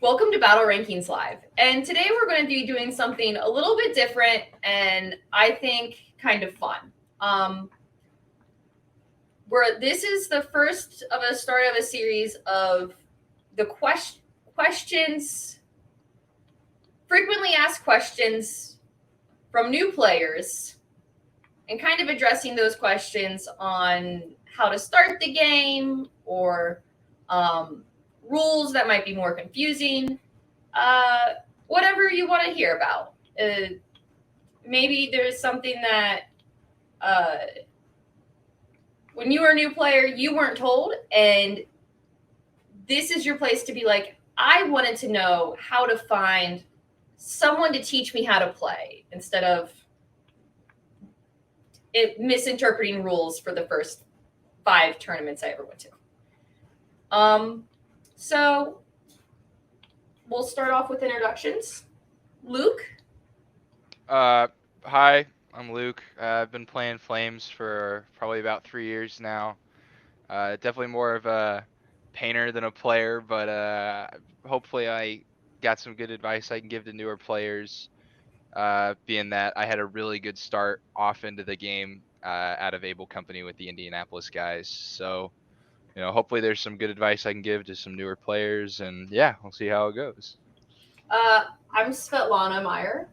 Welcome to Battle Rankings Live. And today we're going to be doing something a little bit different and I think kind of fun. This is the first of a start of a series of the questions, frequently asked questions from new players, and kind of addressing those questions on how to start the game or rules that might be more confusing, whatever you want to hear about. Maybe there's something that when you were a new player, you weren't told, and this is your place to be like, I wanted to know how to find someone to teach me how to play instead of misinterpreting rules for the first 5 tournaments I ever went to. So we'll start off with introductions. Luke? Hi, I'm Luke. I've been playing Flames for probably about 3 years now. Definitely more of a painter than a player, but hopefully I got some good advice I can give to newer players. Being that I had a really good start off into the game out of Able Company with the Indianapolis guys. So, hopefully there's some good advice I can give to some newer players, and yeah, we'll see how it goes. I'm Svetlana Meyer.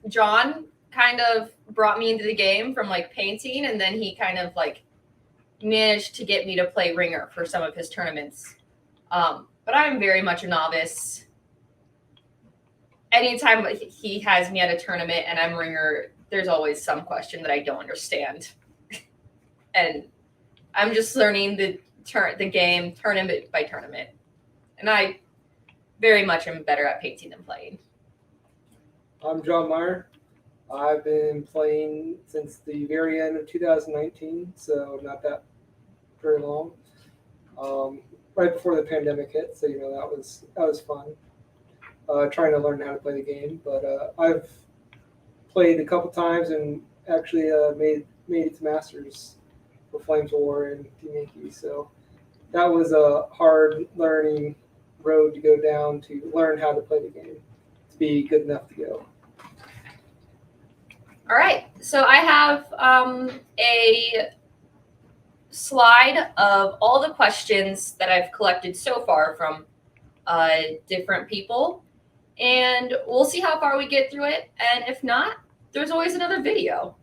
John kind of brought me into the game from like painting, and then he kind of like managed to get me to play Ringer for some of his tournaments. But I'm very much a novice. Anytime he has me at a tournament and I'm Ringer, there's always some question that I don't understand, and I'm just learning the game tournament by tournament, and I very much am better at painting than playing. I'm John Meyer. I've been playing since the very end of 2019, so not that very long. Right before the pandemic hit, so that was fun. Trying to learn how to play the game, but I've played a couple times and actually made it to Masters for Flames War and Team Yankee. So that was a hard learning road to go down to learn how to play the game to be good enough to go. All right, so I have a slide of all the questions that I've collected so far from different people, and we'll see how far we get through it. And if not, there's always another video.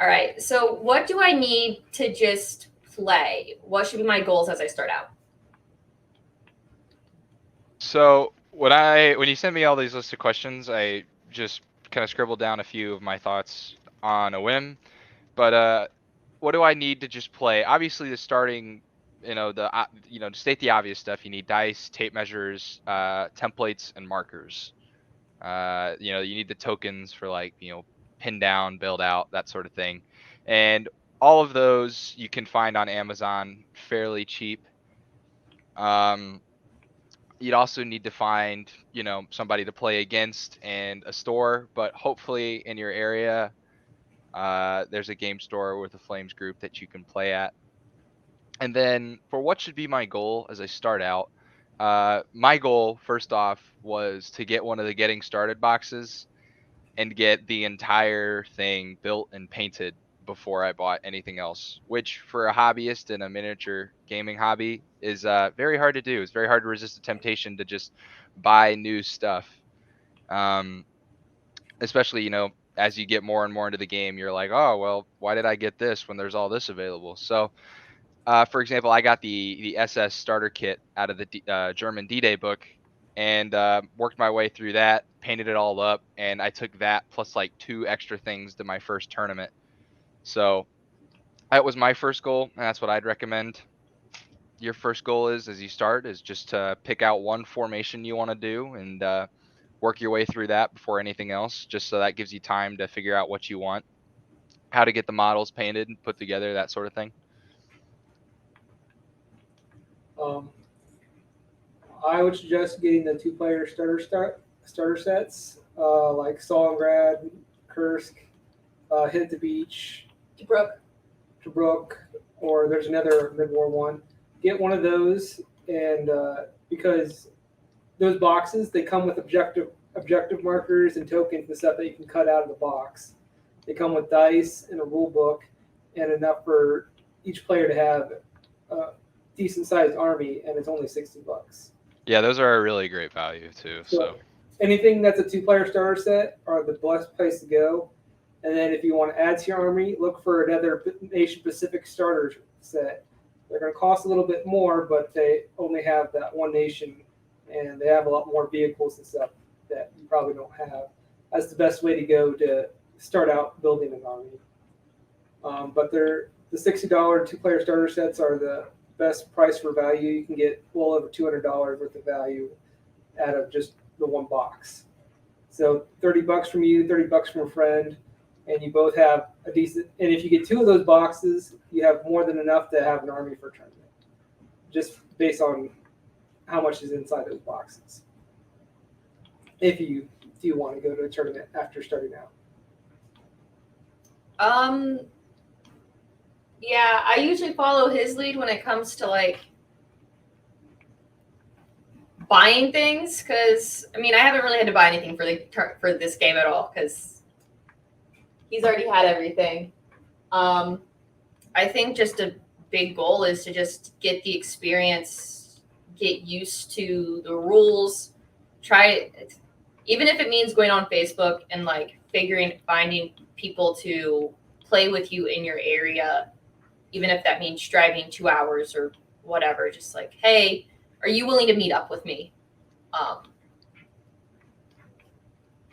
All right, so what do I need to just play? What should be my goals as I start out? So when you sent me all these list of questions, I just kind of scribbled down a few of my thoughts on a whim. But what do I need to just play? Obviously, the starting, to state the obvious stuff, you need dice, tape measures, templates, and markers. You need the tokens for pin down, build out, that sort of thing, and all of those you can find on Amazon fairly cheap. You'd also need to find, somebody to play against and a store, but hopefully in your area, there's a game store with a Flames group that you can play at. And then for what should be my goal as I start out, my goal first off was to get one of the getting started boxes and get the entire thing built and painted before I bought anything else, which for a hobbyist and a miniature gaming hobby is very hard to do. It's very hard to resist the temptation to just buy new stuff. Especially, as you get more and more into the game, you're like, oh, well, why did I get this when there's all this available? So, for example, I got the SS starter kit out of the German D-Day book and worked my way through that, painted it all up, and I took that plus like 2 extra things to my first tournament. So that was my first goal, and that's what I'd recommend. Your first goal is, as you start, is just to pick out one formation you want to do and work your way through that before anything else, just so that gives you time to figure out what you want, how to get the models painted and put together, that sort of thing. Um, I would suggest getting the two-player starter sets like Stalingrad, Kursk, Hit at the Beach, Brooke? Tobruk, or there's another mid-war one. Get one of those and because those boxes, they come with objective markers and tokens and stuff that you can cut out of the box. They come with dice and a rule book and enough for each player to have a decent sized army, and it's only $60. Yeah, those are a really great value too. So anything that's a 2-player starter set are the best place to go. And then if you want to add to your army, look for another Nation Pacific starter set. They're going to cost a little bit more, but they only have that one nation, and they have a lot more vehicles and stuff that you probably don't have. That's the best way to go to start out building an army. But the $60 2-player starter sets are the best price for value. You can get well over $200 worth of value out of just the one box. So $30 from you, $30 from a friend, and you both have a decent. And if you get 2 of those boxes, you have more than enough to have an army for a tournament, just based on how much is inside those boxes. If you want to go to a tournament after starting out. Yeah, I usually follow his lead when it comes to like buying things, because I mean I haven't really had to buy anything for this game at all because he's already had everything. I think just a big goal is to just get the experience, get used to the rules, try it, even if it means going on Facebook and like finding people to play with you in your area, even if that means driving 2 hours or whatever. Just like, hey, are you willing to meet up with me?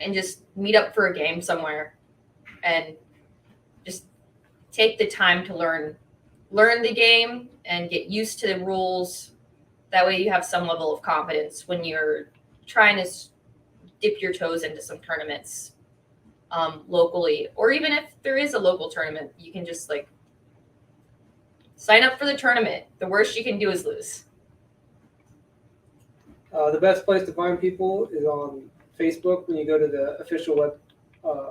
And just meet up for a game somewhere and just take the time to learn the game and get used to the rules. That way you have some level of confidence when you're trying to dip your toes into some tournaments locally, or even if there is a local tournament, you can just like sign up for the tournament. The worst you can do is lose. The best place to find people is on Facebook when you go to the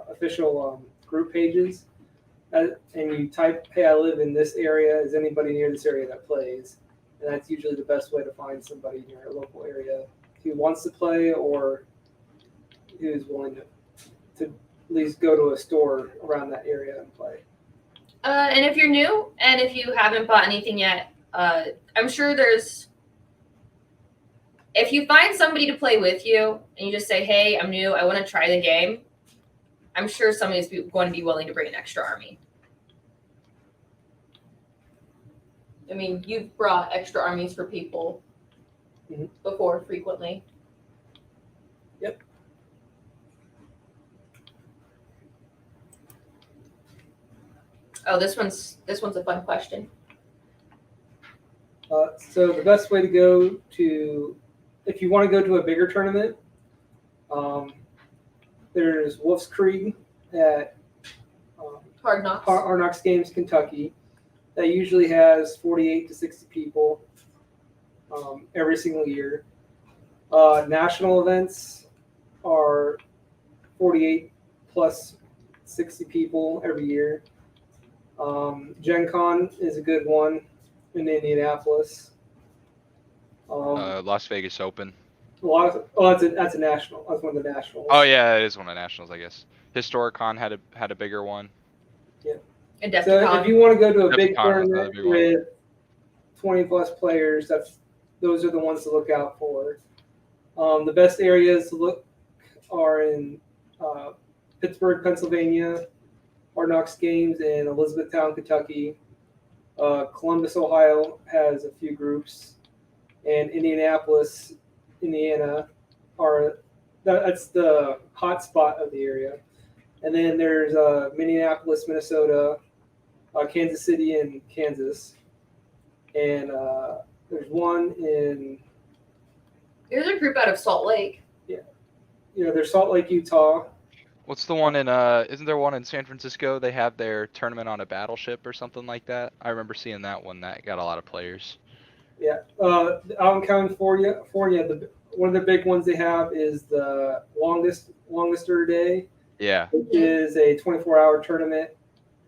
official group pages, and you type, "Hey, I live in this area. Is anybody near this area that plays?" And that's usually the best way to find somebody in your local area who wants to play or who's willing to at least go to a store around that area and play. And if you're new and if you haven't bought anything yet, I'm sure if you find somebody to play with you and you just say, hey, I'm new, I want to try the game, I'm sure somebody's going to be willing to bring an extra army. I mean, you've brought extra armies for people before frequently. Yep. Oh, this one's a fun question. So the best way to go to, if you want to go to a bigger tournament, there's Wolf's Creek at Hard Knocks. Hard Knocks Games, Kentucky. That usually has 48 to 60 people every single year. National events are 48 plus 60 people every year. Gen Con is a good one in Indianapolis. Las Vegas Open. That's a national. That's one of the nationals. Oh yeah, it is one of the nationals, I guess. Historicon had a bigger one. Yeah. And So if you want to go to a big Decepticon was another tournament big one. with 20 plus players, those are the ones to look out for. The best areas to look are in Pittsburgh, Pennsylvania, Hard Knocks Games in Elizabethtown, Kentucky. Columbus, Ohio has a few groups, and Indianapolis, Indiana that's the hot spot of the area. And then there's Minneapolis, Minnesota, Kansas City, and Kansas, and there's one in. There's a group out of Salt Lake. There's Salt Lake, Utah. What's the one in isn't there one in San Francisco? They have their tournament on a battleship or something like that. I remember seeing that one. That got a lot of players. Yeah. Out in California, one of the big ones they have is the longest day. Yeah. Which is a 24-hour tournament,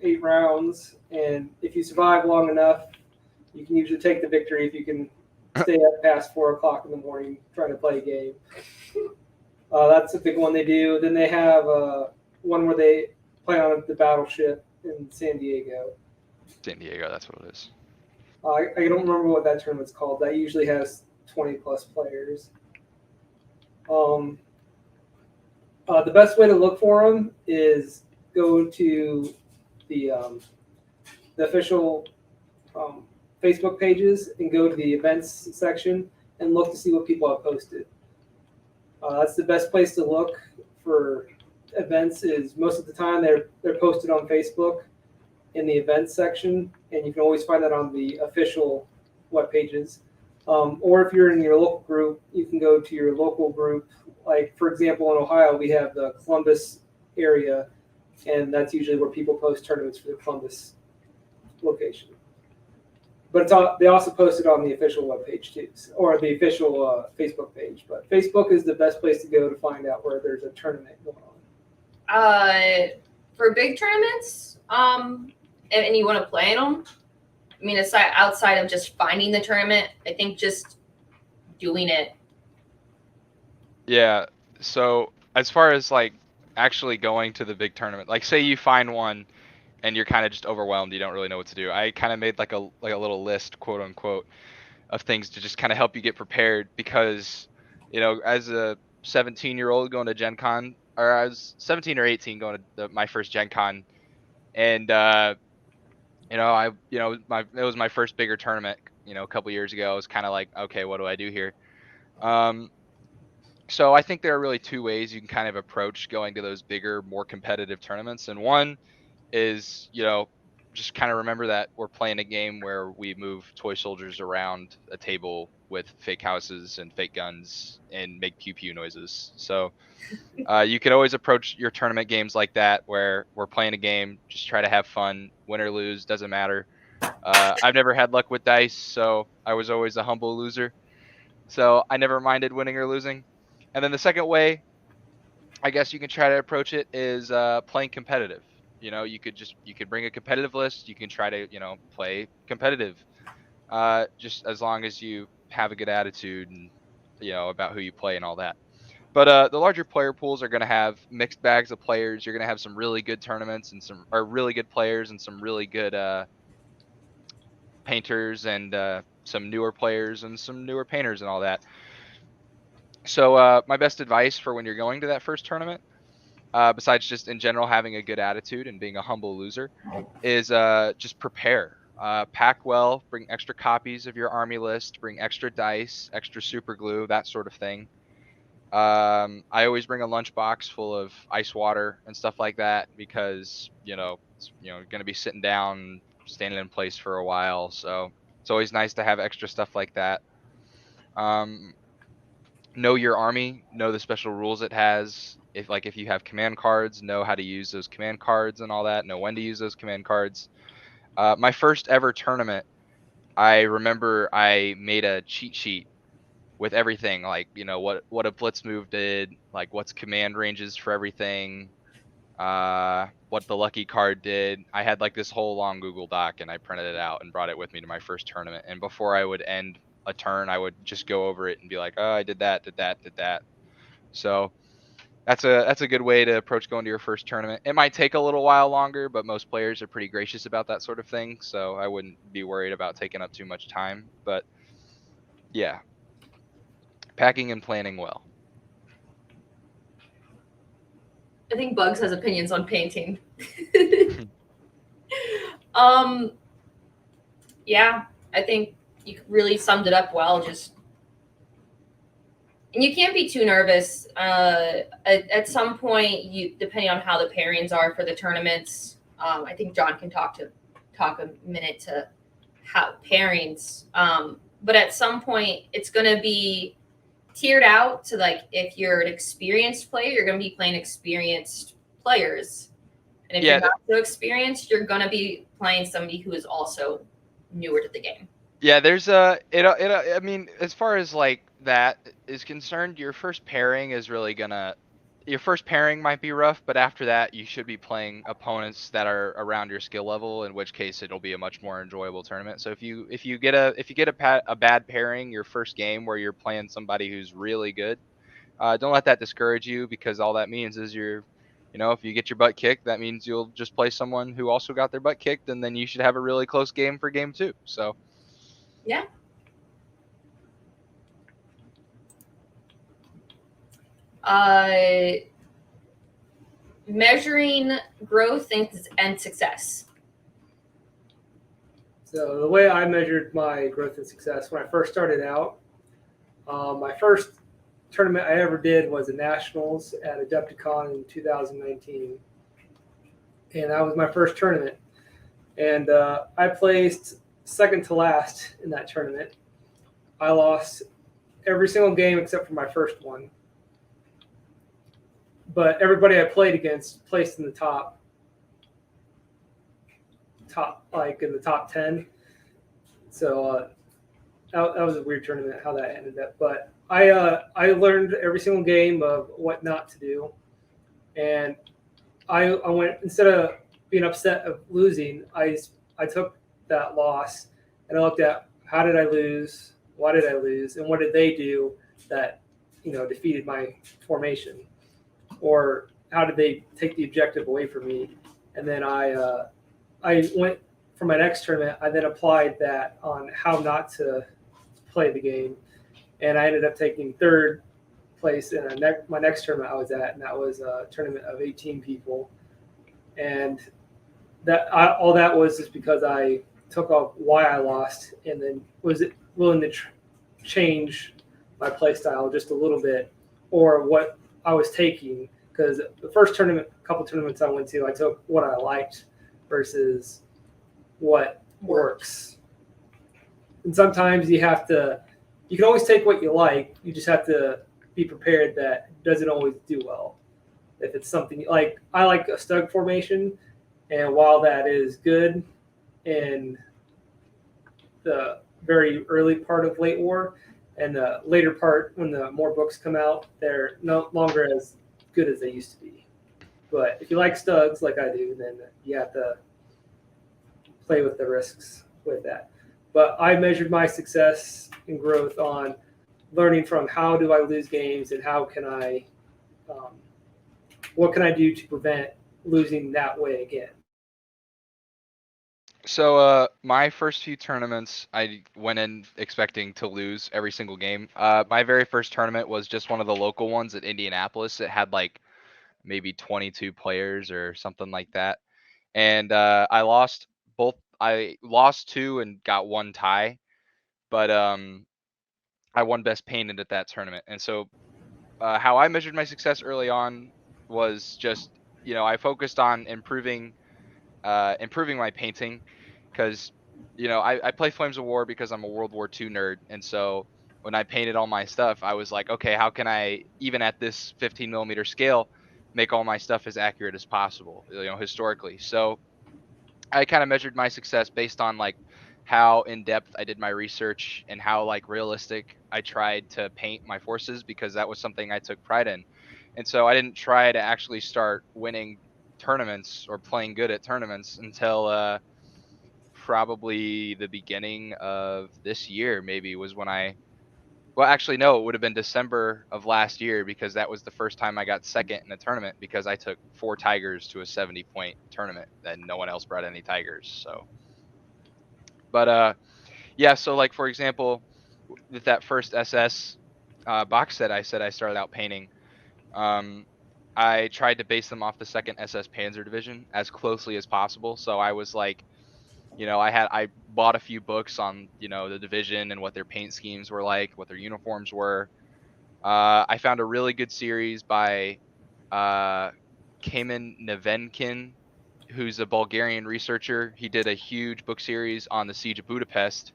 8 rounds, and if you survive long enough, you can usually take the victory if you can stay up past 4 o'clock in the morning trying to play a game. That's a big one they do. Then they have one where they play on the battleship in San Diego. San Diego, that's what it is. I don't remember what that tournament's called. That usually has 20 plus players. The best way to look for them is go to the official Facebook pages and go to the events section and look to see what people have posted. That's the best place to look for events. Is most of the time they're posted on Facebook in the events section, and you can always find that on the official web pages. Or if you're in your local group, you can go to your local group. Like, for example, in Ohio, we have the Columbus area, and that's usually where people post tournaments for the Columbus location. But they also post it on the official webpage too, or the official Facebook page. But Facebook is the best place to go to find out where there's a tournament going on. For big tournaments, and you want to play in them, I mean, outside of just finding the tournament, I think just doing it. Yeah. So as far as like actually going to the big tournament, like say you find one and you're kind of just overwhelmed, you don't really know what to do. I kind of made like a little list, quote unquote, of things to just kind of help you get prepared, because, you know, as a 17-year-old going to Gen Con, or I was 17 or 18 going to my first Gen Con, and you know, it was my first bigger tournament, you know, a couple years ago. I was kind of like, okay, what do I do here? So I think there are really two ways you can kind of approach going to those bigger, more competitive tournaments. And one is, you know, just kind of remember that we're playing a game where we move toy soldiers around a table with fake houses and fake guns and make pew pew noises. So you could always approach your tournament games like that, where we're playing a game, just try to have fun, win or lose, doesn't matter. I've never had luck with dice, so I was always a humble loser. So I never minded winning or losing. And then the second way, I guess you can try to approach it, is playing competitive. You know, you could bring a competitive list. You can try to, you know, play competitive, just as long as you have a good attitude and, you know, about who you play and all that. But the larger player pools are going to have mixed bags of players. You're going to have some really good tournaments and really good players and some really good painters and some newer players and some newer painters and all that. So my best advice for when you're going to that first tournament, besides just in general having a good attitude and being a humble loser, is just prepare. Pack well, bring extra copies of your army list, bring extra dice, extra super glue, that sort of thing. I always bring a lunchbox full of ice water and stuff like that, because, you know, going to be sitting down, standing in place for a while. So it's always nice to have extra stuff like that. Know your army, know the special rules it has. If you have command cards, know how to use those command cards and all that. Know when to use those command cards. My first ever tournament, I remember I made a cheat sheet with everything, like, you know, what a blitz move did, like what's command ranges for everything, what the lucky card did. I had like this whole long Google Doc, and I printed it out and brought it with me to my first tournament. And before I would end a turn, I would just go over it and be like, oh, I did that. So that's a good way to approach going to your first tournament. It might take a little while longer, but most players are pretty gracious about that sort of thing, so I wouldn't be worried about taking up too much time. But yeah, packing and planning well. I think Bugs has opinions on painting. Yeah, I think you really summed it up well. And you can't be too nervous. At some point, depending on how the pairings are for the tournaments, I think John can talk a minute to how pairings. But at some point, it's going to be tiered out to, like, if you're an experienced player, you're going to be playing experienced players, and if you're not so experienced, you're going to be playing somebody who is also newer to the game. Yeah, there's I mean, as far as like that is concerned, your first pairing is really gonna your first pairing might be rough, but after that, you should be playing opponents that are around your skill level. In which case, it'll be a much more enjoyable tournament. So if you get a bad pairing your first game where you're playing somebody who's really good, don't let that discourage you, because all that means is if you get your butt kicked, that means you'll just play someone who also got their butt kicked, and then you should have a really close game for game 2. So Yeah. Measuring growth and success. So the way I measured my growth and success when I first started out, my first tournament I ever did was a nationals at Adepticon in 2019, and that was my first tournament. And I placed second to last in that tournament. I lost every single game except for my first one. But everybody I played against placed in the top, like in the top 10. So that was a weird tournament how that ended up. But I learned every single game of what not to do, and I went, instead of being upset of losing, I took that loss and I looked at how did I lose, why did I lose, and what did they do that defeated my formation, or how did they take the objective away from me, and then I went for my next tournament. I then applied that on how not to play the game, and I ended up taking third place in my next tournament I was at, and that was a tournament of 18 people, and all that was just because I took off why I lost, and then was willing to change my play style just a little bit, or what I was taking. Because the first couple tournaments I went to, I took what I liked versus what works. And sometimes you can always take what you like. You just have to be prepared that it doesn't always do well. If it's something like, I like a stug formation, and while that is good in the very early part of late war, and the later part when the more books come out, they're no longer as good as they used to be. But if you like stugs like I do, then you have to play with the risks with that. But I measured my success and growth on learning from how do I lose games, and how can I, what can I do to prevent losing that way again. So my first few tournaments, I went in expecting to lose every single game. My very first tournament was just one of the local ones at Indianapolis. It had like maybe 22 players or something like that, and I lost both. I lost 2 and got 1 tie, but I won best painted at that tournament. And so how I measured my success early on was just I focused on improving my painting, because I play Flames of War because I'm a World War II nerd, and so when I painted all my stuff, I was like, okay, how can I, even at this 15 millimeter scale, make all my stuff as accurate as possible, historically. So I kind of measured my success based on like how in depth I did my research and how like realistic I tried to paint my forces, because that was something I took pride in. And so I didn't try to actually start winning tournaments or playing good at tournaments until probably the beginning of this year, maybe, was when well, actually, no, it would have been December of last year, because that was the first time I got second in a tournament, because I took 4 tigers to a 70-point tournament and no one else brought any tigers. So, but yeah, so like, for example, with that first SS box set I said I started out painting, I tried to base them off the second SS Panzer Division as closely as possible. So I was like, I bought a few books on, the division and what their paint schemes were like, what their uniforms were. I found a really good series by Kamen Nevenkin, who's a Bulgarian researcher. He did a huge book series on the Siege of Budapest,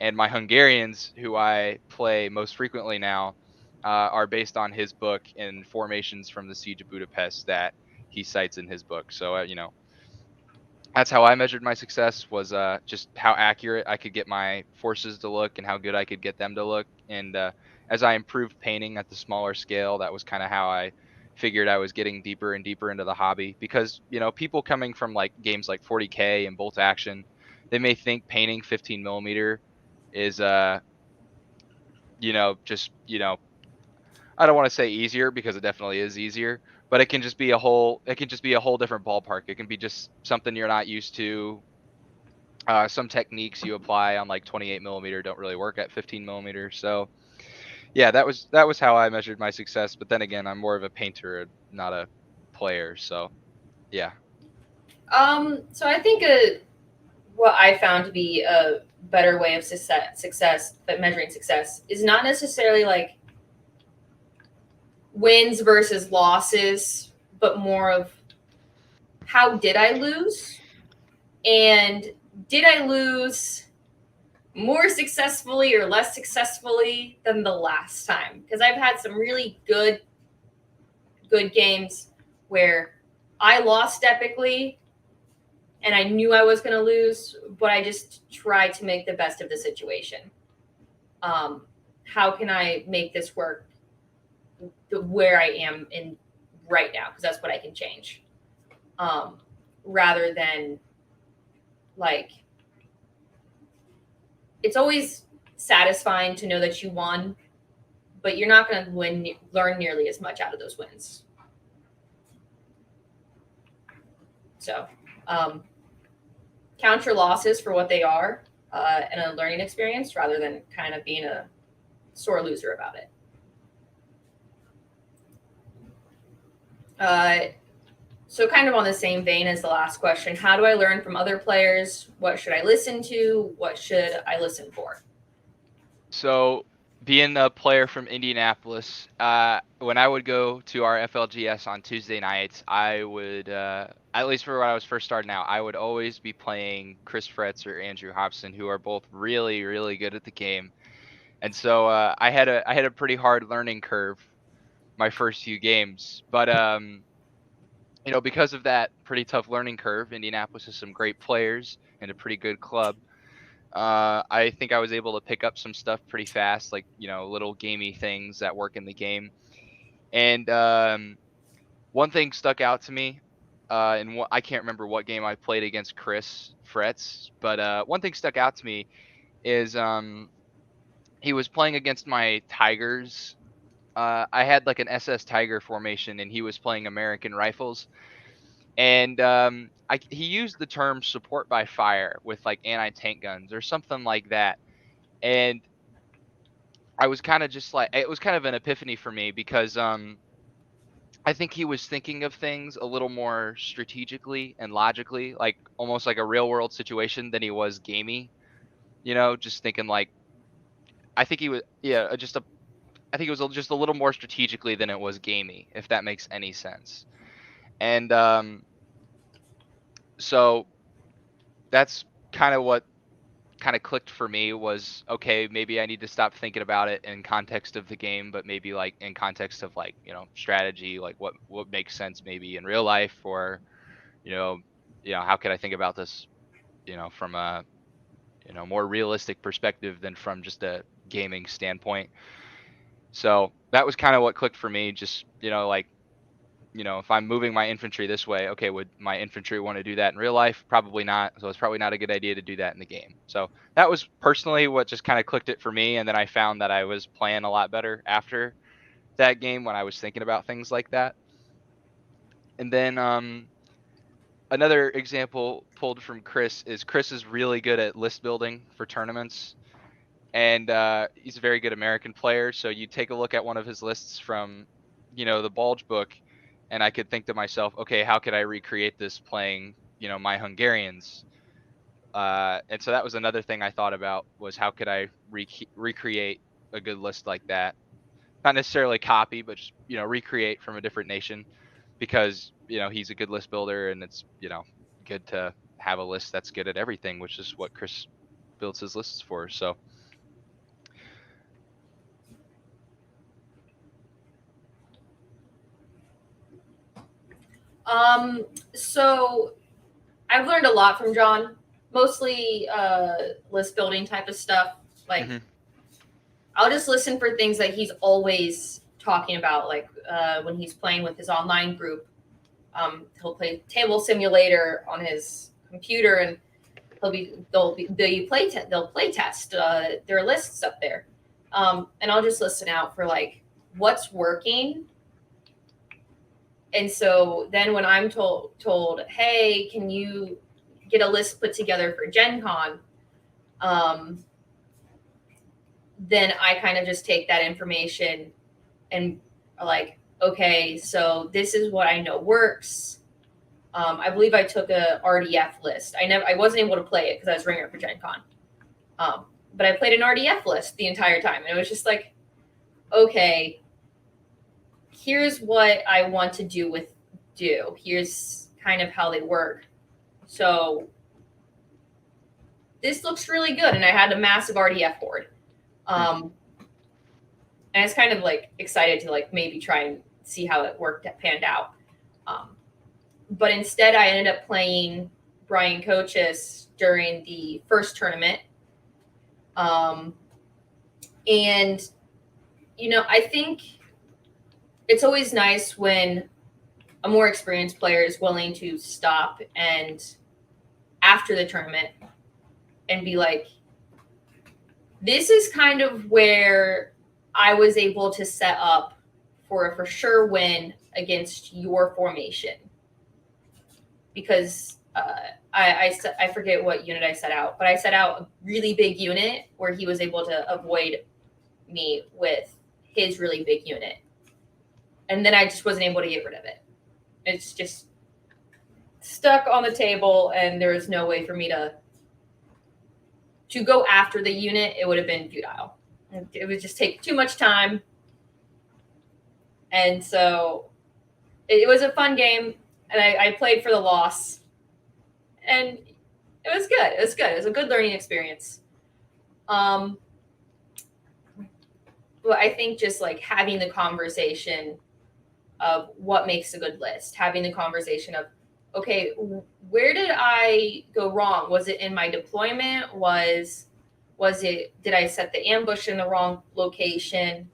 and my Hungarians, who I play most frequently now, are based on his book and formations from the Siege of Budapest that he cites in his book. So, that's how I measured my success, was just how accurate I could get my forces to look and how good I could get them to look. And as I improved painting at the smaller scale, that was kind of how I figured I was getting deeper and deeper into the hobby, because people coming from like games like 40K and bolt action, they may think painting 15mm is just I don't want to say easier, because it definitely is easier, but it can just be a whole different ballpark. It can be just something you're not used to. Some techniques you apply on like 28mm don't really work at 15mm. So yeah, that was how I measured my success. But then again, I'm more of a painter, not a player. So yeah. So I think what I found to be a better way of success, but measuring success, is not necessarily like wins versus losses, but more of how did I lose, and did I lose more successfully or less successfully than the last time? Because I've had some really good games where I lost epically and I knew I was going to lose, but I just tried to make the best of the situation. How can I make this work where I am in right now? Because that's what I can change. Rather than like, it's always satisfying to know that you won, but you're not going to learn nearly as much out of those wins. So, count your losses for what they are, and a learning experience, rather than kind of being a sore loser about it. So kind of on the same vein as the last question, how do I learn from other players? What should I listen to? What should I listen for? So being a player from Indianapolis, when I would go to our FLGS on Tuesday nights, I would, at least for when I was first starting out, I would always be playing Chris Fretz or Andrew Hobson, who are both really, really good at the game. And so I had a pretty hard learning curve my first few games. But because of that pretty tough learning curve, Indianapolis has some great players and a pretty good club. I think I was able to pick up some stuff pretty fast, like little gamey things that work in the game. And one thing stuck out to me, and I can't remember what game I played against Chris Fretz, but one thing stuck out to me is he was playing against my Tigers. I had like an SS Tiger formation, and he was playing American Rifles. And he used the term support by fire with like anti-tank guns or something like that. And I was kind of just like, it was kind of an epiphany for me, because I think he was thinking of things a little more strategically and logically, like almost like a real world situation, than he was gamey. Just thinking like, I think he was, yeah, I think it was just a little more strategically than it was gamey, if that makes any sense. And so that's kind of what kind of clicked for me, was okay, maybe I need to stop thinking about it in context of the game, but maybe like in context of like strategy, like what makes sense maybe in real life, or how could I think about this from a more realistic perspective than from just a gaming standpoint. So that was kind of what clicked for me. Just like, if I'm moving my infantry this way, okay, would my infantry want to do that in real life? Probably not. So it's probably not a good idea to do that in the game. So that was personally what just kind of clicked it for me. And then I found that I was playing a lot better after that game when I was thinking about things like that. And then another example pulled from Chris is really good at list building for tournaments. And he's a very good American player. So you take a look at one of his lists from, the Bulge book, and I could think to myself, okay, how could I recreate this playing, my Hungarians? And so that was another thing I thought about, was how could I recreate a good list like that? Not necessarily copy, but just, recreate from a different nation, because, he's a good list builder, and it's, good to have a list that's good at everything, which is what Chris builds his lists for. So. So I've learned a lot from John, mostly list building type of stuff. Like, I'll just listen for things that he's always talking about like when he's playing with his online group, he'll play Table Simulator on his computer, and they'll play test their lists up there, and I'll just listen out for like what's working. And so then when I'm told, hey, can you get a list put together for Gen Con? Then I kind of just take that information and like, okay, so this is what I know works. I believe I took a RDF list. I wasn't able to play it because I was ringer for Gen Con. But I played an RDF list the entire time. And it was just like, okay, here's what I want to do. Here's kind of how they work. So this looks really good. And I had a massive RDF board. And I was kind of like excited to like maybe try and see how it panned out. But instead I ended up playing Brian Coaches during the first tournament. And, you know, I think it's always nice when a more experienced player is willing to stop and after the tournament and be like, this is kind of where I was able to set up for a for sure win against your formation. Because I forget what unit I set out, but I set out a really big unit where he was able to avoid me with his really big unit. And then I just wasn't able to get rid of it. It's just stuck on the table, and there was no way for me to go after the unit. It would have been futile. It would just take too much time. And so it was a fun game, and I played for the loss. And it was good. It was good. It was a good learning experience. But I think just like having the conversation of what makes a good list, having the conversation of, okay, where did I go wrong? Was it in my deployment? Did I set the ambush in the wrong location?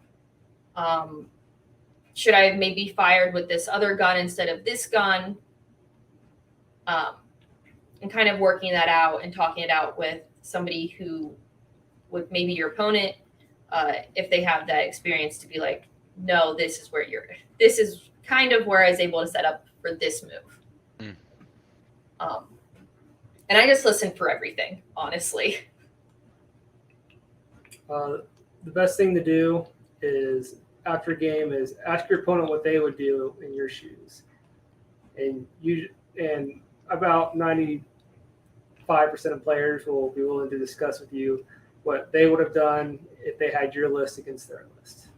Should I have maybe fired with this other gun instead of this gun? And kind of working that out and talking it out with somebody with maybe your opponent, if they have that experience, to be like, no, this is kind of where I was able to set up for this move. And I just listen for everything, honestly. The best thing to do is after a game is ask your opponent what they would do in your shoes, and about 95% of players will be willing to discuss with you what they would have done if they had your list against their list,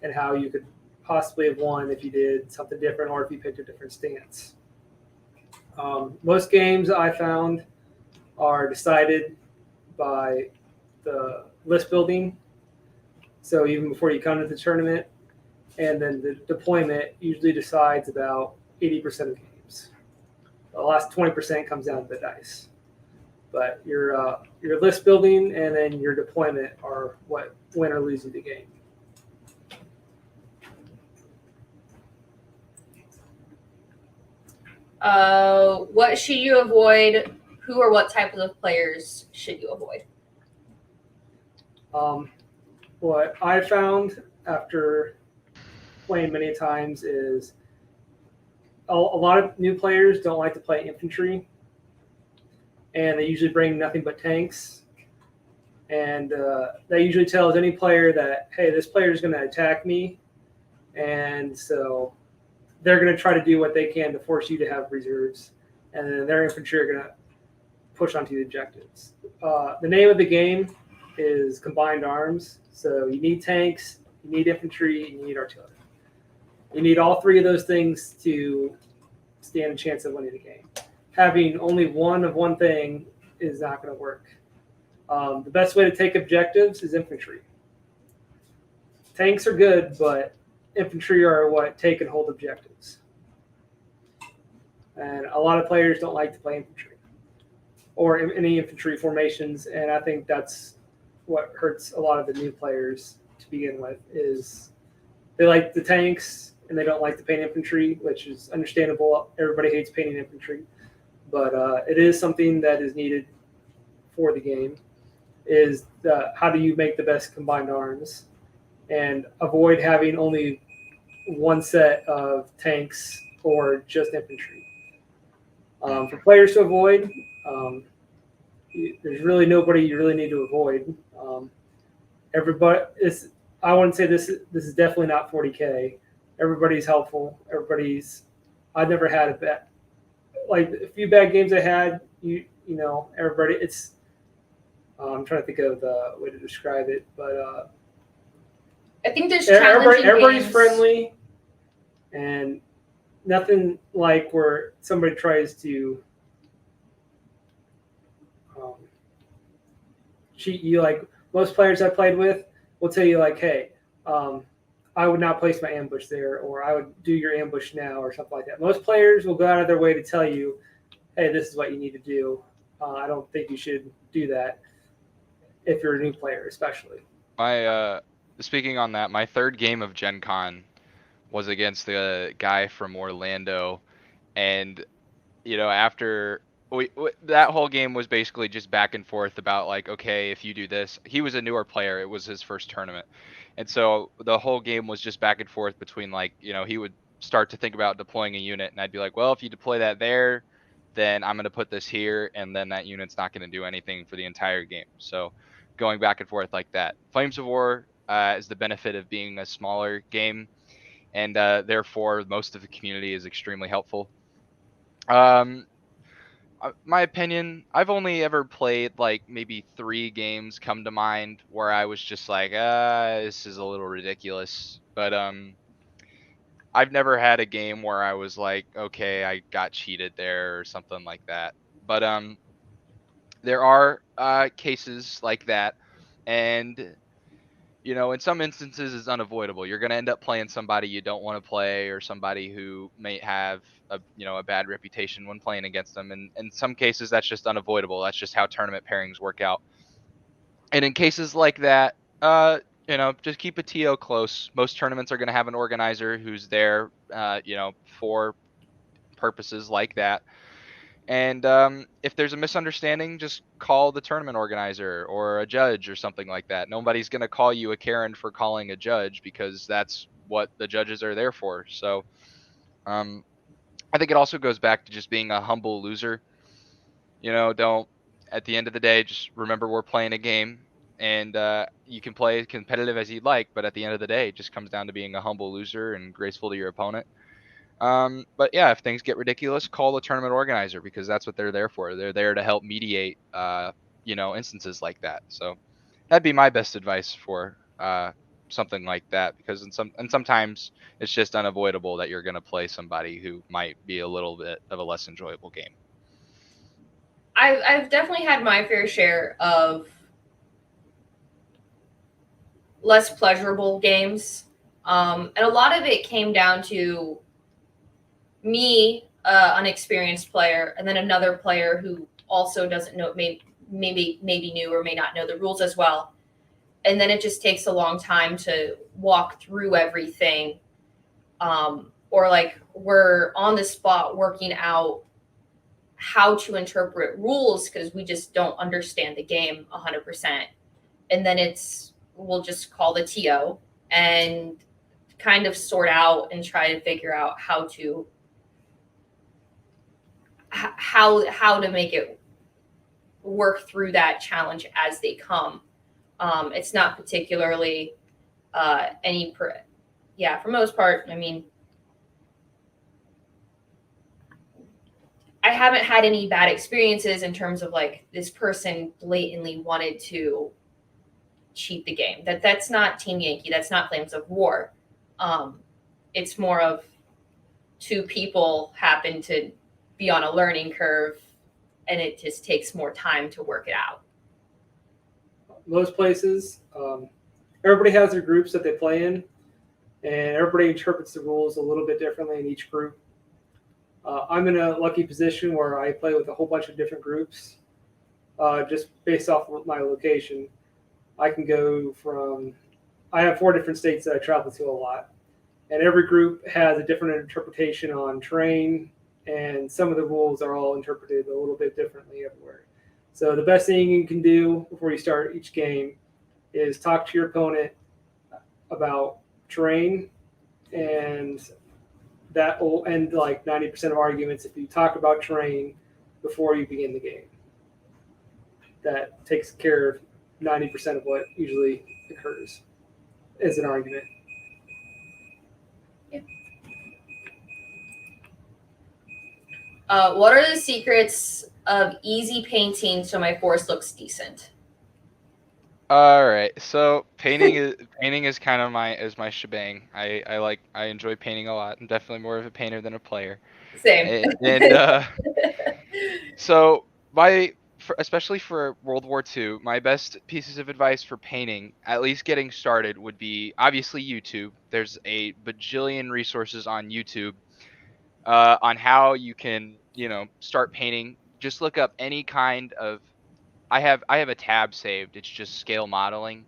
and how you could possibly have won if you did something different or if you picked a different stance. Most games I found are decided by the list building. So even before you come to the tournament, and then the deployment usually decides about 80% of games. The last 20% comes down to the dice. But your list building and then your deployment are what win or lose you the game. What should you avoid? Who or what type of players should you avoid? What I found after playing many times is a lot of new players don't like to play infantry, and they usually bring nothing but tanks. And that usually tells any player that, hey, this player is going to attack me, and so they're going to try to do what they can to force you to have reserves, and then their infantry are going to push onto the objectives. The name of the game is combined arms, so you need tanks, you need infantry, and you need artillery. You need all three of those things to stand a chance of winning the game. Having only one of one thing is not going to work. The best way to take objectives is infantry. Tanks are good, but infantry are what take and hold objectives. And a lot of players don't like to play infantry or any infantry formations, and I think that's what hurts a lot of the new players to begin with, is they like the tanks and they don't like the paint infantry, which is understandable. Everybody hates painting infantry, but it is something that is needed for the game. Is how do you make the best combined arms and avoid having only one set of tanks or just infantry. For players to avoid, there's really nobody you really need to avoid. Everybody is. I wouldn't say this is definitely not 40K. Everybody's helpful. I've never had a bad, like a few bad games I had. You know, everybody. It's. I'm trying to think of the way to describe it, but I think there's challenging everybody's games. friendly, and nothing like where somebody tries to cheat you. Like most players I played with will tell you, like, hey, I would not place my ambush there, or I would do your ambush now, or something like that. Most players will go out of their way to tell you, hey, this is what you need to do. I don't think you should do that if you're a new player, especially. Speaking on that, my third game of Gen Con was against the guy from Orlando, and after that whole game was basically just back and forth about like, okay, if you do this, he was a newer player, it was his first tournament, and so the whole game was just back and forth between like, he would start to think about deploying a unit, and I'd be like, well, if you deploy that there, then I'm going to put this here, and then that unit's not going to do anything for the entire game. So going back and forth like that. Flames of War is the benefit of being a smaller game, and therefore most of the community is extremely helpful. My opinion, I've only ever played like maybe 3 games come to mind where I was just like, this is a little ridiculous. But I've never had a game where I was like, okay, I got cheated there or something like that. But there are cases like that, and in some instances it's unavoidable. You're going to end up playing somebody you don't want to play, or somebody who may have a bad reputation when playing against them. And in some cases that's just unavoidable. That's just how tournament pairings work out. And in cases like that, just keep a TO close. Most tournaments are going to have an organizer who's there, for purposes like that. And if there's a misunderstanding, just call the tournament organizer or a judge or something like that. Nobody's going to call you a Karen for calling a judge, because that's what the judges are there for. So I think it also goes back to just being a humble loser. Don't, at the end of the day, just remember we're playing a game, and you can play competitive as you'd like, but at the end of the day, it just comes down to being a humble loser and graceful to your opponent. But yeah, if things get ridiculous, call the tournament organizer, because that's what they're there for. They're there to help mediate, instances like that. So that'd be my best advice for something like that, because sometimes it's just unavoidable that you're going to play somebody who might be a little bit of a less enjoyable game. I've definitely had my fair share of less pleasurable games, and a lot of it came down to me, unexperienced player, and then another player who also doesn't know, maybe new or may not know the rules as well. And then it just takes a long time to walk through everything, or like we're on the spot working out how to interpret rules because we just don't understand the game 100%. And then we'll just call the TO and kind of sort out and try to figure out how to make it work through that challenge as they come. It's not particularly for most part, I mean, I haven't had any bad experiences in terms of like this person blatantly wanted to cheat the game. That's not Team Yankee. That's not Flames of War. It's more of 2 people happen to be on a learning curve, and it just takes more time to work it out. Most places, everybody has their groups that they play in, and everybody interprets the rules a little bit differently in each group. I'm in a lucky position where I play with a whole bunch of different groups, just based off of my location. I have 4 different states that I travel to a lot. and every group has a different interpretation on terrain, and some of the rules are all interpreted a little bit differently everywhere. So the best thing you can do before you start each game is talk to your opponent about terrain, and that will end like 90% of arguments if you talk about terrain before you begin the game. That takes care of 90% of what usually occurs as an argument. What are the secrets of easy painting so my forest looks decent? All right, so painting is kind of my shebang. I enjoy painting a lot. I'm definitely more of a painter than a player. Same. And so especially for World War II, my best pieces of advice for painting, at least getting started, would be obviously YouTube. There's a bajillion resources on YouTube on how you can, start painting. Just look up any kind of. I have a tab saved. It's just scale modeling.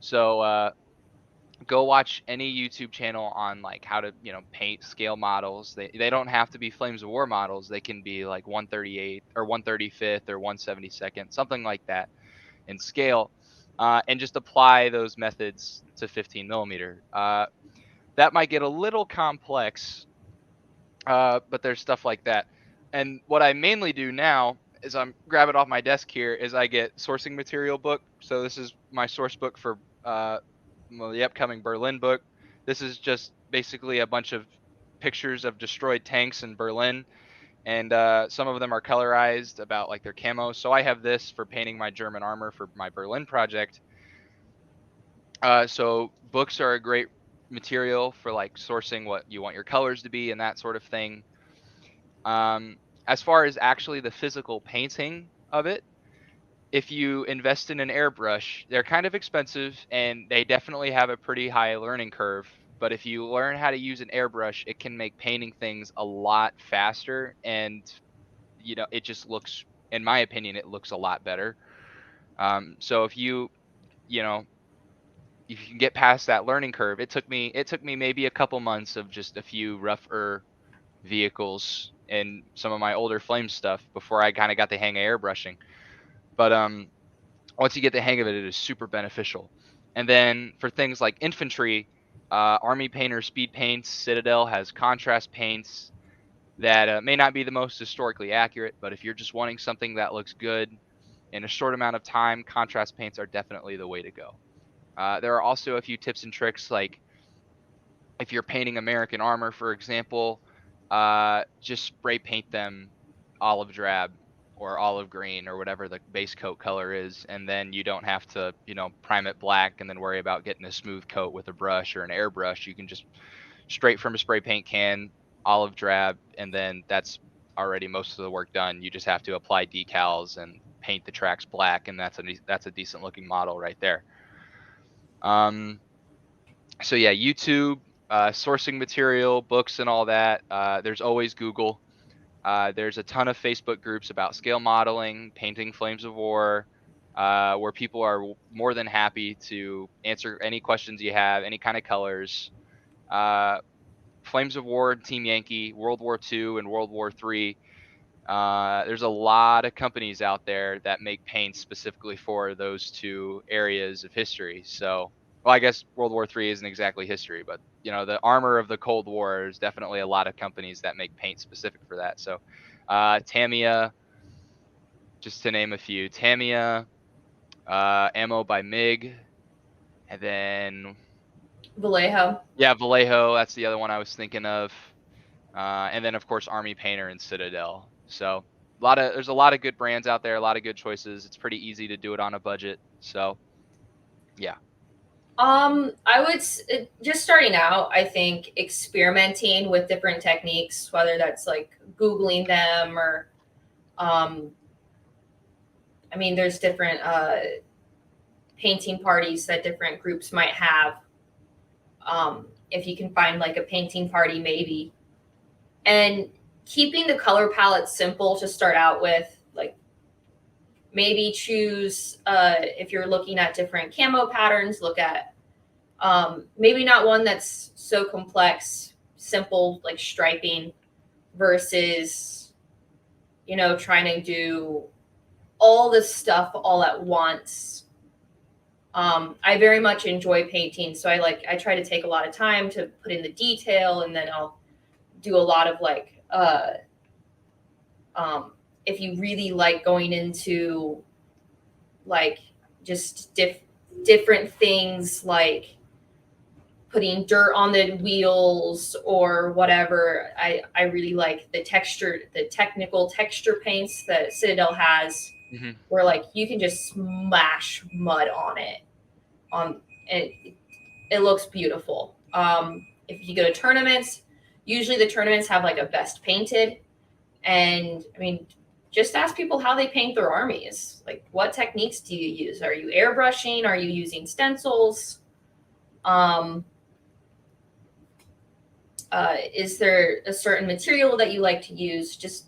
So go watch any YouTube channel on like how to, paint scale models. They don't have to be Flames of War models. They can be like 138 or 135th or 172nd, something like that in scale, and just apply those methods to 15 millimeter. That might get a little complex, but there's stuff like that. And what I mainly do now is I'm grab it off my desk here is I get sourcing material book. So this is my source book for the upcoming Berlin book. This is just basically a bunch of pictures of destroyed tanks in Berlin, and some of them are colorized about like their camo. So I have this for painting my German armor for my Berlin project. So books are a great material for like sourcing what you want your colors to be and that sort of thing. As far as actually the physical painting of it, if you invest in an airbrush, they're kind of expensive and they definitely have a pretty high learning curve. But if you learn how to use an airbrush, it can make painting things a lot faster, and it just looks, in my opinion, it looks a lot better. So if you know if you can get past that learning curve, it took me maybe a couple months of just a few rougher vehicles and some of my older flame stuff before I kind of got the hang of airbrushing. But once you get the hang of it, it is super beneficial. And then for things like infantry, Army Painter Speed Paints, Citadel has contrast paints that may not be the most historically accurate, but if you're just wanting something that looks good in a short amount of time, contrast paints are definitely the way to go. There are also a few tips and tricks, like if you're painting American armor, for example, just spray paint them olive drab or olive green or whatever the base coat color is, and then you don't have to, prime it black and then worry about getting a smooth coat with a brush or an airbrush. You can just straight from a spray paint can, olive drab, and then that's already most of the work done. You just have to apply decals and paint the tracks black, and that's a decent looking model right there. So yeah, YouTube, sourcing material, books, and all that. There's always Google. There's a ton of Facebook groups about scale modeling, painting Flames of War, where people are more than happy to answer any questions you have, any kind of colors. Flames of War, Team Yankee, World War II, and World War III. There's a lot of companies out there that make paints specifically for those two areas of history. So, well, I guess World War III isn't exactly history, but the armor of the Cold War is definitely a lot of companies that make paint specific for that. So, Tamiya, just to name a few, Tamiya, Ammo by MiG, and then Vallejo. yeah, Vallejo. That's the other one I was thinking of. And then of course Army Painter and Citadel. So there's a lot of good brands out there, a lot of good choices. It's pretty easy to do it on a budget. So yeah. Just starting out, I think experimenting with different techniques, whether that's like Googling them or, there's different painting parties that different groups might have. If you can find like a painting party, maybe. And keeping the color palette simple to start out with, like maybe choose, if you're looking at different camo patterns, look at Maybe not one that's so complex, simple like striping versus, you know, trying to do all this stuff all at once. I very much enjoy painting, so I try to take a lot of time to put in the detail, and then I'll do a lot of like if you really like going into like just different things like putting dirt on the wheels or whatever. I really like the technical texture paints that Citadel has, where like you can just smash mud on it, and it looks beautiful. If you go to tournaments, usually the tournaments have like a best painted, and I mean, just ask people how they paint their armies. Like, what techniques do you use? Are you airbrushing? Are you using stencils? Is there a certain material that you like to use? Just,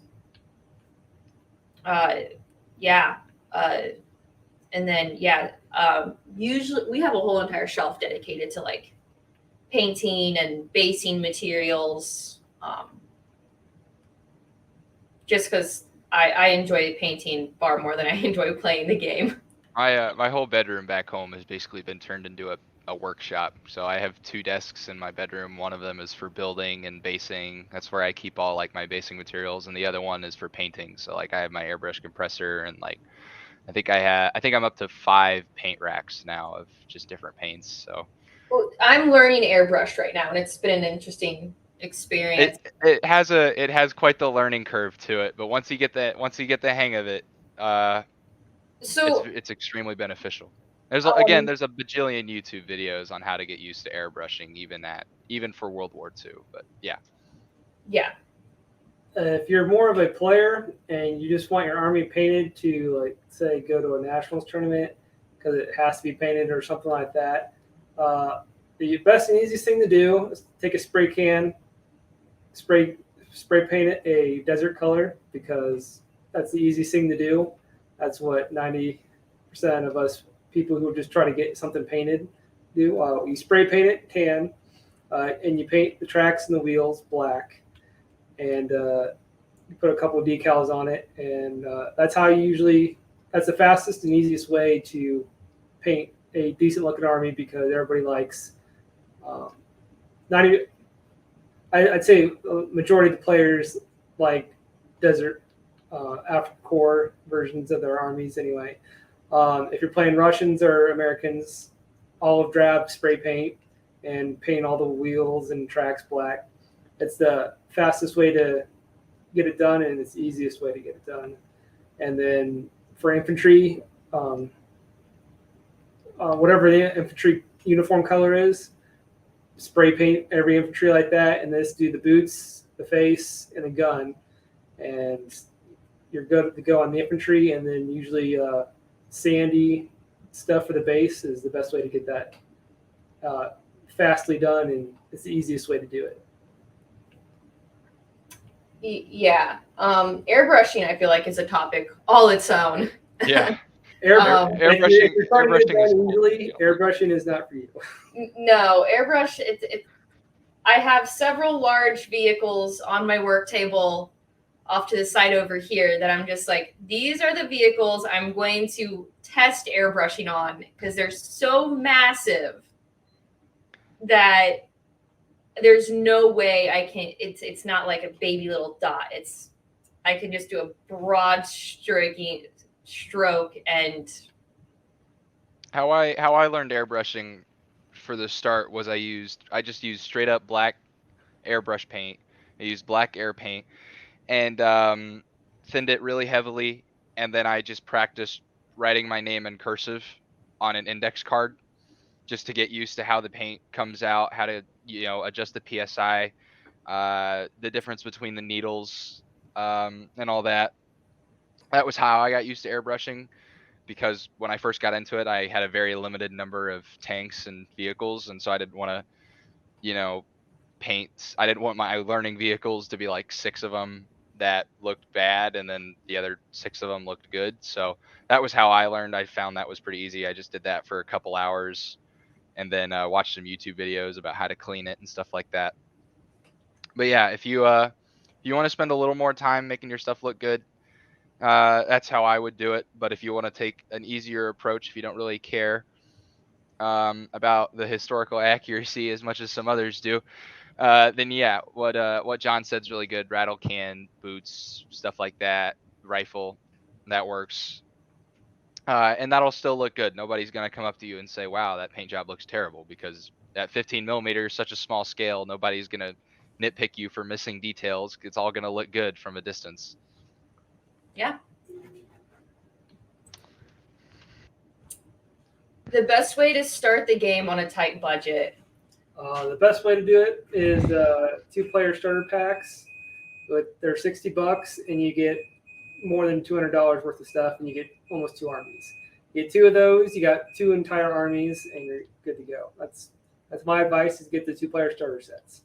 yeah. And then, yeah, usually we have a whole entire shelf dedicated to like painting and basing materials. Just because I enjoy painting far more than I enjoy playing the game. My whole bedroom back home has basically been turned into a workshop. So I have 2 desks in my bedroom. One of them is for building and basing. That's where I keep all like my basing materials, and the other one is for painting. So like I have my airbrush compressor, and like I think I'm up to 5 paint racks now of just different paints. So Well, I'm learning airbrush right now, and it's been an interesting experience. it has quite the learning curve to it, but once you get the hang of it, So it's extremely beneficial. There's Um, there's a bajillion YouTube videos on how to get used to airbrushing, even for World War II. But yeah, yeah, If you're more of a player and you just want your army painted to, like, say, go to a nationals tournament because it has to be painted or something like that, the best and easiest thing to do is take a spray can, spray paint it a desert color, because that's the easiest thing to do. That's what 90% of us people who just try to get something painted do. You spray paint it tan, and you paint the tracks and the wheels black, and you put a couple of decals on it, and that's the fastest and easiest way to paint a decent looking army, because everybody likes not even I'd say a majority of the players like desert African core versions of their armies anyway. If you're playing Russians or Americans, olive drab spray paint and paint all the wheels and tracks black. It's the fastest way to get it done, and it's the easiest way to get it done. And then for infantry, whatever the infantry uniform color is, spray paint every infantry like that, and just do the boots, the face, and the gun, and you're good to go on the infantry. And then usually sandy stuff for the base is the best way to get that fastly done, and it's the easiest way to do it. yeah. Airbrushing, I feel like, is a topic all its own. yeah. Airbrushing Airbrushing airbrushing is not for you. No, airbrush. I have several large vehicles on my work table off to the side over here that I'm just like, these are the vehicles I'm going to test airbrushing on, because they're so massive that there's no way I can. It's not like a baby little dot. I can just do a broad stroke. And how I learned airbrushing for the start was I just used straight up black airbrush paint. I used black air paint, and thinned it really heavily, and then I just practiced writing my name in cursive on an index card, just to get used to how the paint comes out, how to adjust the PSI, the difference between the needles, and all that. That was how I got used to airbrushing, because when I first got into it, I had a very limited number of tanks and vehicles, and so I didn't want to, paint. I didn't want my learning vehicles to be like 6 of them that looked bad, and then the other 6 of them looked good. So that was how I learned. I found that was pretty easy. I just did that for a couple hours, and then watch some YouTube videos about how to clean it and stuff like that. But yeah, if you want to spend a little more time making your stuff look good, that's how I would do it. But if you want to take an easier approach, if you don't really care about the historical accuracy as much as some others do, then yeah, what John said is really good. Rattle can, boots, stuff like that, rifle, that works. And that'll still look good. Nobody's gonna come up to you and say, "Wow, that paint job looks terrible," because at 15 millimeters, such a small scale, nobody's gonna nitpick you for missing details. It's all gonna look good from a distance. Yeah. The best way to start the game on a tight budget. The best way to do it is 2-player starter packs. They're $60, and you get more than $200 worth of stuff, and you get almost 2 armies. You get 2 of those, you got 2 entire armies, and you're good to go. That's my advice: is get the 2-player starter sets.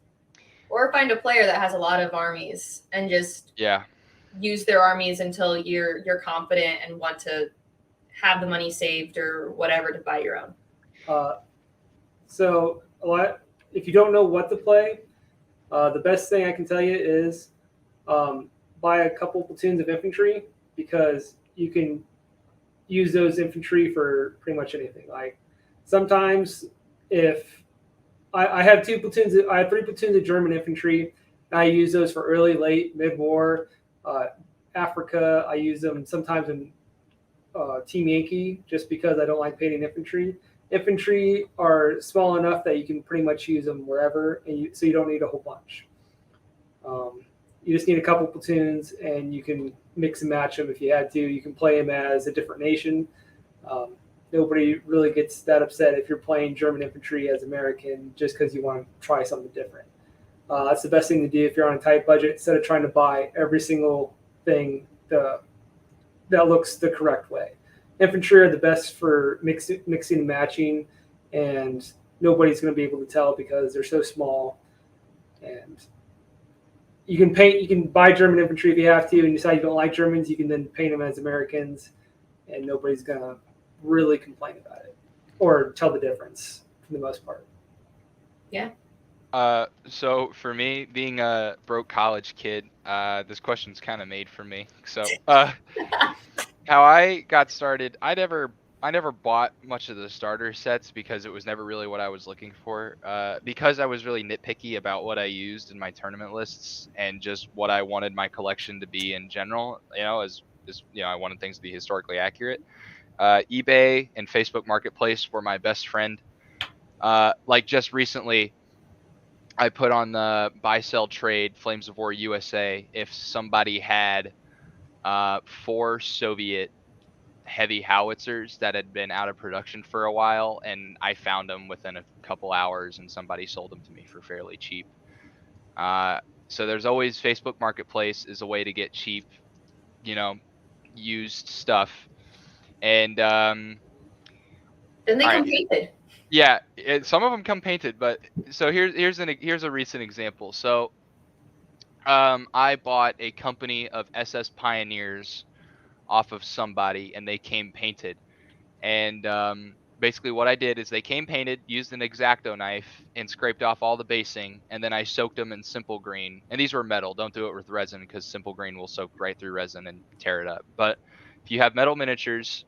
Or find a player that has a lot of armies and just use their armies until you're confident and want to have the money saved or whatever to buy your own. So if you don't know what to play, the best thing I can tell you is buy a couple platoons of infantry, because you can use those infantry for pretty much anything. Like sometimes if I have 3 platoons of German infantry, and I use those for early, late, mid-war, Africa. I use them sometimes in Team Yankee, just because I don't like painting infantry. Infantry are small enough that you can pretty much use them wherever, so you don't need a whole bunch. You just need a couple platoons, and you can mix and match them if you had to. You can play them as a different nation. Nobody really gets that upset if you're playing German infantry as American just because you want to try something different. That's the best thing to do if you're on a tight budget, instead of trying to buy every single thing that looks the correct way. Infantry are the best for mixing and matching, and nobody's going to be able to tell because they're so small. And you can buy German infantry if you have to, and decide you don't like Germans, you can then paint them as Americans, and nobody's going to really complain about it or tell the difference for the most part. Yeah. So for me, being a broke college kid, this question's kind of made for me. So, how I got started, I never bought much of the starter sets because it was never really what I was looking for. Because I was really nitpicky about what I used in my tournament lists and just what I wanted my collection to be in general. As I wanted things to be historically accurate. eBay and Facebook Marketplace were my best friend. Like just recently, I put on the buy sell trade Flames of War USA if somebody had 4 Soviet heavy howitzers that had been out of production for a while, and I found them within a couple hours, and somebody sold them to me for fairly cheap. So there's always Facebook Marketplace is a way to get cheap, used stuff. And then they come painted. Yeah, some of them come painted, but so here's a recent example. So I bought a company of SS Pioneers off of somebody, and they came painted. And basically what I did is they came painted, used an X-Acto knife, and scraped off all the basing, and then I soaked them in Simple Green. And these were metal. Don't do it with resin, because Simple Green will soak right through resin and tear it up. But if you have metal miniatures,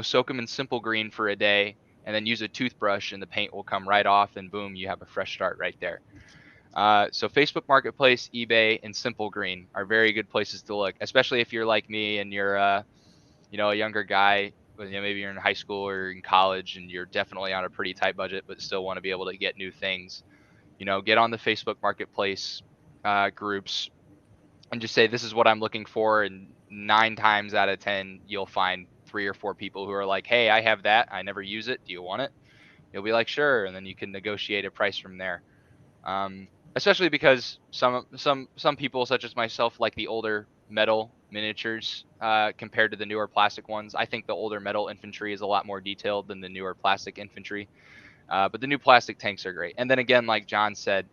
soak them in Simple Green for a day, and then use a toothbrush, and the paint will come right off, and boom, you have a fresh start right there. So Facebook Marketplace, eBay, and Simple Green are very good places to look, especially if you're like me and you're a younger guy. Maybe you're in high school or in college, and you're definitely on a pretty tight budget, but still want to be able to get new things. Get on the Facebook Marketplace groups and just say, this is what I'm looking for. And 9 times out of 10, you'll find 3 or 4 people who are like, hey, I have that. I never use it. Do you want it? You'll be like, sure. And then you can negotiate a price from there. Especially because some people, such as myself, like the older metal miniatures compared to the newer plastic ones. I think the older metal infantry is a lot more detailed than the newer plastic infantry. But the new plastic tanks are great. And then again, like John said,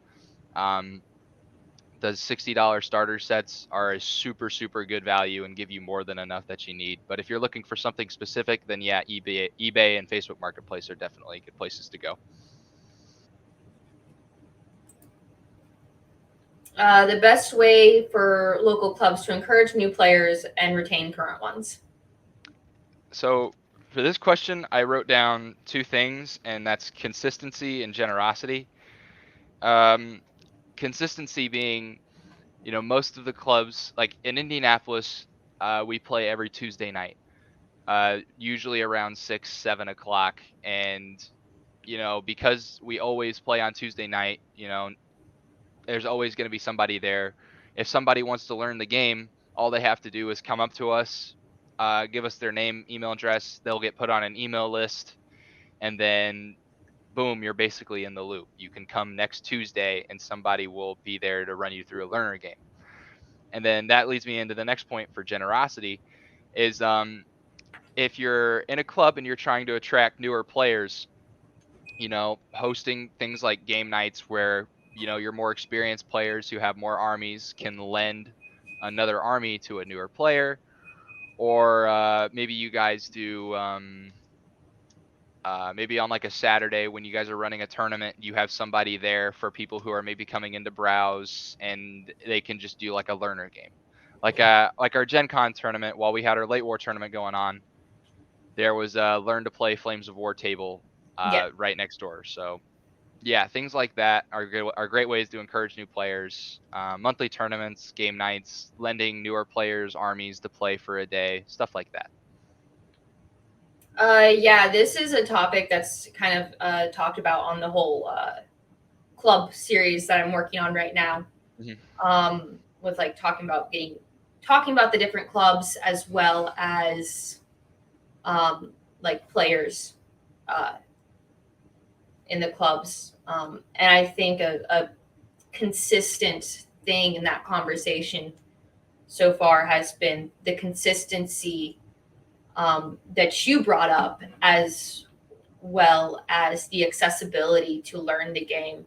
the $60 starter sets are a super, super good value and give you more than enough that you need. But if you're looking for something specific, then yeah, eBay and Facebook Marketplace are definitely good places to go. The best way for local clubs to encourage new players and retain current ones. So for this question, I wrote down two things, and that's consistency and generosity. Um, Consistency being, most of the clubs, like in Indianapolis, we play every Tuesday night, usually around 6, 7 o'clock. And, because we always play on Tuesday night, there's always going to be somebody there. If somebody wants to learn the game, all they have to do is come up to us, give us their name, email address. They'll get put on an email list, and then boom, you're basically in the loop. You can come next Tuesday, and somebody will be there to run you through a learner game. And then that leads me into the next point for generosity is if you're in a club and you're trying to attract newer players, hosting things like game nights where, your more experienced players who have more armies can lend another army to a newer player. Or maybe you guys do, maybe on like a Saturday when you guys are running a tournament, you have somebody there for people who are maybe coming into browse, and they can just do like a learner game. Like our Gen Con tournament, while we had our late war tournament going on, there was a learn to play Flames of War table Yeah. right next door. So yeah, things like that are great ways to encourage new players. Monthly tournaments, game nights, lending newer players armies to play for a day, stuff like that. Yeah, this is a topic that's kind of talked about on the whole club series that I'm working on right now. With like talking about the different clubs as well as like players in the clubs. And I think a consistent thing in that conversation so far has been the consistency that you brought up, as well as the accessibility to learn the game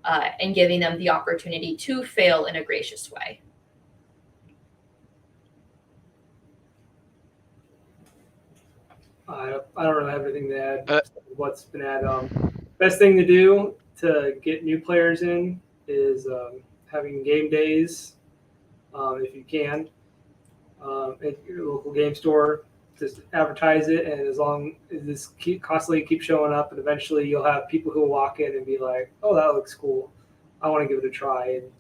and giving them the opportunity to fail in a gracious way. I don't really have anything to add. What's been added. Best thing to do to get new players in is having game days, if you can, at your local game store. Just advertise it, and as long as this constantly keep showing up, and eventually you'll have people who will walk in and be like, "Oh, that looks cool. I want to give it a try." And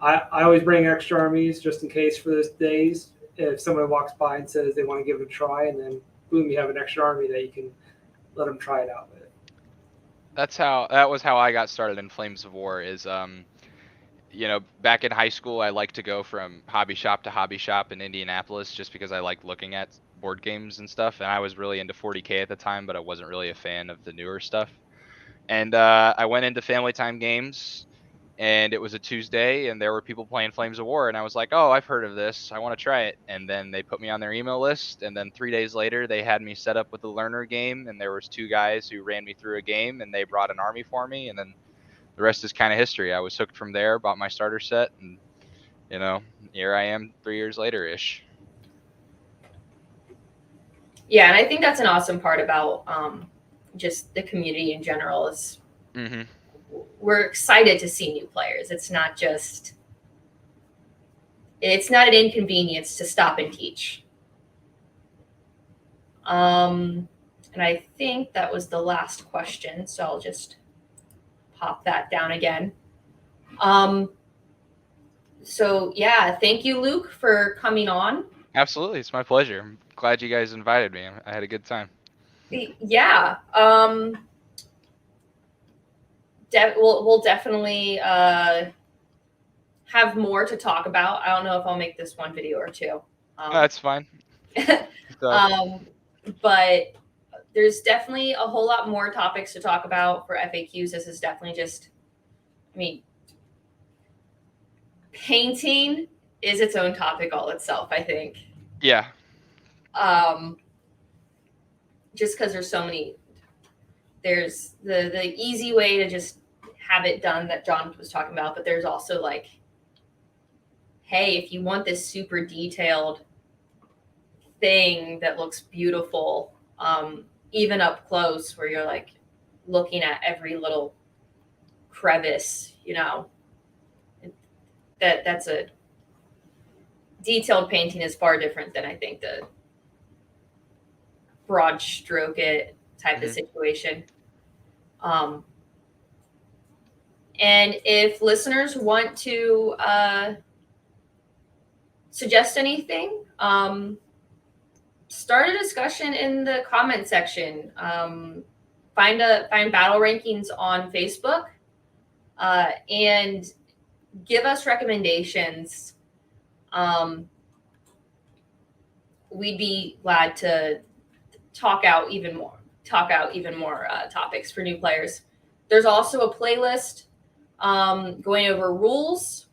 I always bring extra armies just in case for those days. If somebody walks by and says they want to give it a try, and then boom, you have an extra army that you can let them try it out with. That was how I got started in Flames of War. Is back in high school, I liked to go from hobby shop to hobby shop in Indianapolis just because I liked looking at board games and stuff. And I was really into 40K at the time, but I wasn't really a fan of the newer stuff. And I went into Family Time Games, and it was a Tuesday, and there were people playing Flames of War, and I was like, oh, I've heard of this. I want to try it. And then they put me on their email list, and then 3 days later, they had me set up with the learner game, and there was two guys who ran me through a game, and they brought an army for me, and then the rest is kind of history. I was hooked from there, bought my starter set, and here I am 3 years later ish. Yeah, and I think that's an awesome part about just the community in general is we're excited to see new players. It's not an inconvenience to stop and teach. And I think that was the last question, so I'll just pop that down again. So yeah, thank you, Luke, for coming on. Absolutely, it's my pleasure. I'm glad you guys invited me. I had a good time. Yeah. We'll definitely have more to talk about. I don't know if I'll make this one video or two. That's fine. But there's definitely a whole lot more topics to talk about for FAQs. This is definitely painting is its own topic all itself, I think. Yeah. Just because there's so many, there's the easy way to just have it done that John was talking about, but there's also like, hey, if you want this super detailed thing that looks beautiful, even up close where you're like looking at every little crevice, that's a detailed painting is far different than I think the broad stroke it type of situation. And if listeners want to suggest anything, start a discussion in the comment section. Find battle rankings on Facebook, and give us recommendations. We'd be glad to talk out even more topics for new players. There's also a playlist going over rules.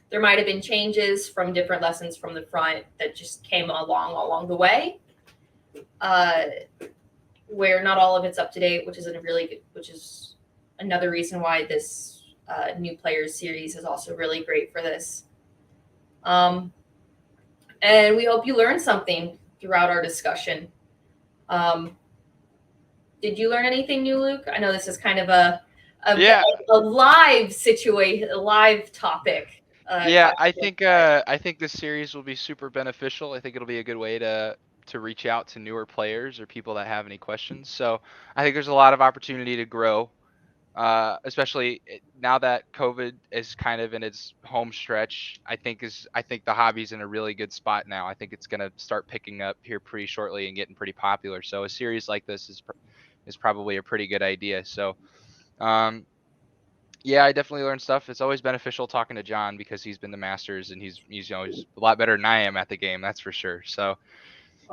There might have been changes from different lessons from the front that just came along the way, where not all of it's up to date, which is another reason why this new players series is also really great for this. And we hope you learned something throughout our discussion. Did you learn anything new, Luke? I know this is kind of a live situation, a live topic. I think this series will be super beneficial. I think it'll be a good way to reach out to newer players or people that have any questions. So I think there's a lot of opportunity to grow, especially now that COVID is kind of in its home stretch. I think the hobby's in a really good spot now. I think it's going to start picking up here pretty shortly and getting pretty popular. So a series like this is probably a pretty good idea. So, yeah, I definitely learned stuff. It's always beneficial talking to John because he's been the Masters and he's a lot better than I am at the game. That's for sure. So,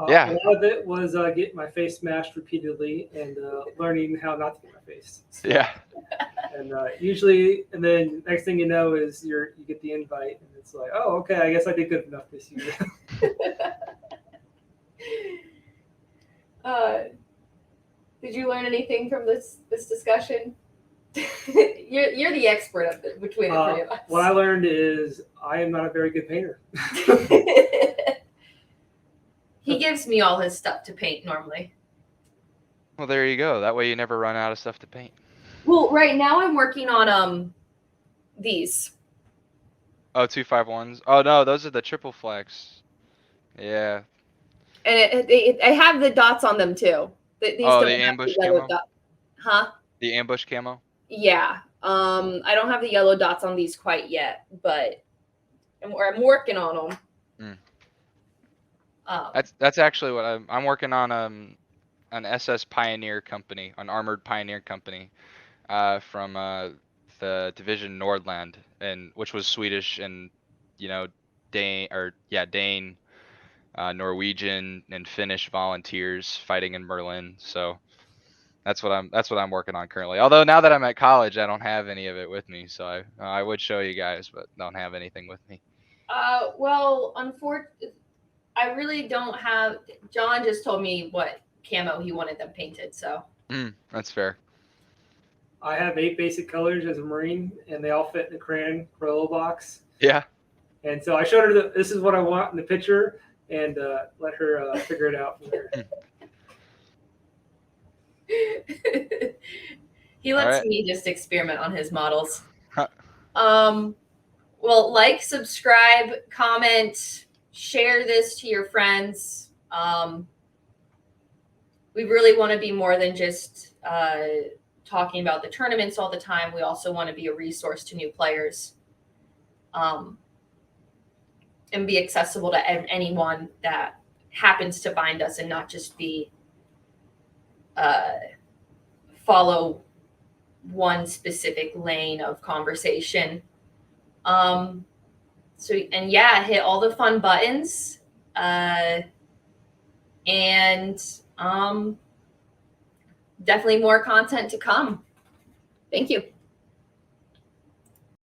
yeah. A lot of it was getting my face smashed repeatedly and learning how not to get my face. So, yeah. And usually, and then next thing you know is you get the invite and it's like, oh, okay, I guess I did good enough this year. Did you learn anything from this discussion? You're the expert of it between the three of us. What I learned is I am not a very good painter. He gives me all his stuff to paint normally. Well, there you go. That way you never run out of stuff to paint. Well, right now I'm working on these. Oh, 251s. Oh no, those are the triple flex. Yeah. And I have the dots on them too. These the ambush camo. Huh? The ambush camo. Yeah. I don't have the yellow dots on these quite yet, but I'm working on them. That's actually what I'm working on. An SS Pioneer company, an armored Pioneer company, from the division Nordland, and which was Swedish and Dane, Norwegian and Finnish volunteers fighting in Berlin. So that's what I'm working on currently. Although now that I'm at college, I don't have any of it with me, so I would show you guys, but don't have anything with me. Well, unfortunately, I really don't have. John just told me what camo he wanted them painted, so. That's fair. I have 8 basic colors as a Marine, and they all fit in the crayon Crayola box. Yeah. And so I showed her that this is what I want in the picture, and let her figure it out from there. He lets me just experiment on his models. Huh. Well, like, subscribe, comment, share this to your friends. We really want to be more than just talking about the tournaments all the time. We also want to be a resource to new players, and be accessible to anyone that happens to find us, and not just be follow one specific lane of conversation. Hit all the fun buttons, and definitely more content to come. Thank you.